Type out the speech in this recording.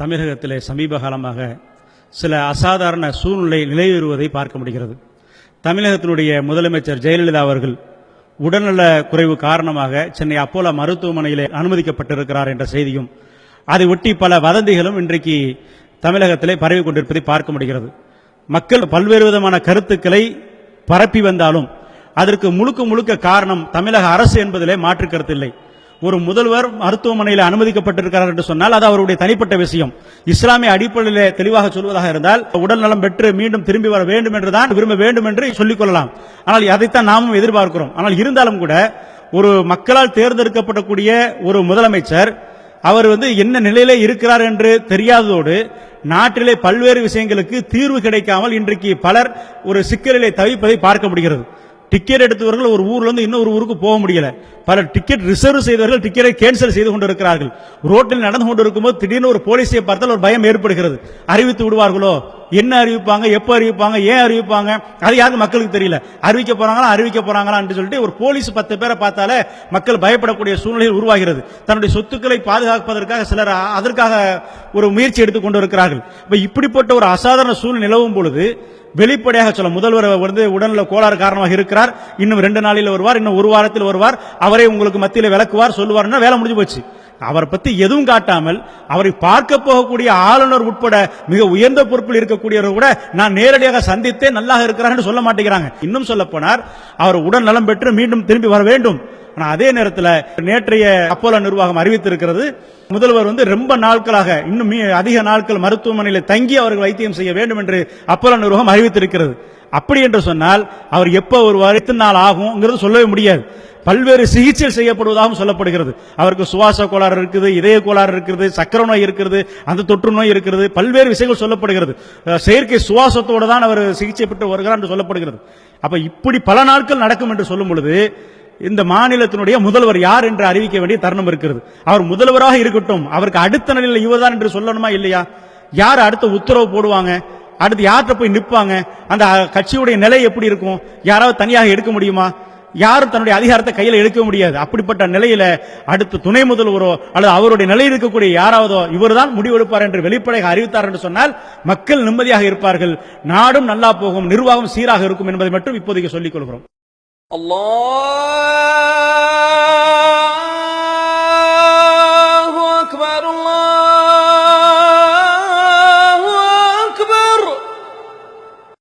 தமிழகத்திலே சமீப காலமாக சில அசாதாரண சூழ்நிலை நிலையுறுவதை பார்க்க முடிகிறது. தமிழகத்தினுடைய முதலமைச்சர் ஜெயலலிதா அவர்கள் உடல்நல குறைவு காரணமாக சென்னை அப்போலோ மருத்துவமனையிலே அனுமதிக்கப்பட்டிருக்கிறார் என்ற செய்தியும் அதை ஒட்டி பல வதந்திகளும் இன்றைக்கு தமிழகத்திலே பரவி கொண்டிருப்பதை பார்க்க முடிகிறது. மக்கள் பல்வேறு விதமான கருத்துக்களை பரப்பி வந்தாலும் அதற்கு முழுக்க முழுக்க காரணம் தமிழக அரசு என்பதிலே மாற்று கருத்தில்லை. ஒரு முதல்வர் மருத்துவமனையில் அனுமதிக்கப்பட்டிருக்கிறார் என்று சொன்னால் அது அவருடைய தனிப்பட்ட விஷயம். இஸ்லாமிய அடிப்படையிலே தெளிவாக சொல்வதாக இருந்தால் உடல் நலம் பெற்று மீண்டும் திரும்பி வர வேண்டும் என்றுதான் விரும்ப வேண்டும் என்று சொல்லிக் கொள்ளலாம். ஆனால் அதைத்தான் நாமும் எதிர்பார்க்கிறோம். ஆனால் இருந்தாலும் கூட ஒரு மக்களால் தேர்ந்தெடுக்கப்படக்கூடிய ஒரு முதலமைச்சர் அவர் என்ன நிலையிலே இருக்கிறார் என்று தெரியாததோடு நாட்டிலே பல்வேறு விஷயங்களுக்கு தீர்வு கிடைக்காமல் இன்றைக்கு பலர் ஒரு சிக்கலிலே தவிப்பதை பார்க்க முடிகிறது. டிக்கெட் எடுத்தவர்கள் ஒரு ஊர்ல இருந்து இன்னொரு ஊருக்கு போக முடியல. பல டிக்கெட் ரிசர்வ் செய்தவர்கள் டிக்கெட்டை கேன்சல் செய்து கொண்டிருக்கிறார்கள். ரோட்டில் நடந்து கொண்டிருக்கும் போது திடீர்னு ஒரு போலீஸை பார்த்தால் ஒரு பயம் ஏற்படுகிறது. அறிவித்து விடுவார்களோ, என்ன அறிவிப்பாங்க, எப்ப அறிவிப்பாங்க, ஏன் அறிவிப்பாங்க, அது யாருக்கு மக்களுக்கு தெரியல. அறிவிக்க போறாங்களா என்று சொல்லிட்டு ஒரு போலீஸ் 10 பேரை பார்த்தாலே மக்கள் பயப்படக்கூடிய சூழ்நிலை உருவாகிறது. தன்னுடைய சொத்துக்களை பாதுகாப்பதற்காக சிலர் அதற்காக ஒரு முயற்சி எடுத்துக் கொண்டிருக்கிறார்கள். இப்படிப்பட்ட ஒரு அசாதாரண சூழ்நிலை நிலவும் பொழுது வெளிப்படையாக சொல்ல முதல்வர் உடல்நல கோளாறு காரணமாக இருக்கிறார், இன்னும் 2 நாளில் வருவார், இன்னும் 1 வாரத்தில் வருவார், அவரை உங்களுக்கு மத்தியில் விளக்குவார் சொல்லுவார், வேலை முடிஞ்சு போச்சு. அவரை பத்தி எதுவும் காட்டாமல் அவரை பார்க்க போகக்கூடிய ஆளுநர் உட்பட மிக உயர்ந்த பொறுப்பில் இருக்கக்கூடியவர் கூட நான் நேரடியாக சந்தித்தே நல்லா இருக்கிறார் சொல்ல மாட்டேங்கிறாங்க. இன்னும் சொல்ல போனார் அவர் உடல் நலம் பெற்று மீண்டும் திரும்பி வர வேண்டும். ஆனால் அதே நேரத்தில் நேற்றைய அப்போலோ நிர்வாகம் அறிவித்திருக்கிறது முதல்வர் ரொம்ப நாட்களாக இன்னும் அதிக நாட்கள் மருத்துவமனையில் தங்கி அவர்கள் வைத்தியம் செய்ய வேண்டும் என்று அப்போலோ நிர்வாகம் அறிவித்திருக்கிறது. அப்படி என்று சொன்னால் அவர் எப்ப வருவார், எத்தனை நாள் ஆகும் சொல்லவே முடியாது. பல்வேறு சிகிச்சை செய்யப்படுவதாகவும் சொல்லப்படுகிறது. அவருக்கு சுவாச கோளாறு இருக்குது, இதய கோளாறு இருக்கிறது, சக்கர நோய் இருக்கிறது, அந்த தொற்று நோய் இருக்கிறது, பல்வேறு விஷயங்கள் சொல்லப்படுகிறது. செயற்கை சுவாசத்தோடு தான் அவர் சிகிச்சை பெற்று வருகிறார் என்று சொல்லப்படுகிறது. அப்ப இப்படி பல நாட்கள் நடக்கும் என்று சொல்லும் பொழுது இந்த மாநிலத்தினுடைய முதல்வர் யார் என்று அறிவிக்க வேண்டிய தருணம் இருக்கிறது. அவர் முதல்வராக இருக்கட்டும், அவருக்கு அடுத்த நிலையில் இவர்தான் என்று சொல்லணுமா இல்லையா? யார் அடுத்த உத்தரவு போடுவாங்க, அடுத்து யார்கிட்ட போய் நிற்பாங்க, அந்த கட்சியுடைய நிலை எப்படி இருக்கும், யாராவது தனியாக எடுக்க முடியுமா? யாரும் தன்னுடைய அதிகாரத்தை கையில் எடுக்க முடியாது. அப்படிப்பட்ட நிலையில அடுத்த துணை முதல்வரோ அல்லது அவருடைய நிலையில் இருக்கக்கூடிய யாராவதோ இவர்தான் முடிவெடுப்பார் என்று வெளிப்படையாக அறிவித்தார் என்று சொன்னால் மக்கள் நிம்மதியாக இருப்பார்கள், நாடும் நல்லா போகும், நிர்வாகம் சீராக இருக்கும் என்பதை மட்டும் இப்போதைக்கு சொல்லிக் கொள்கிறோம். Allah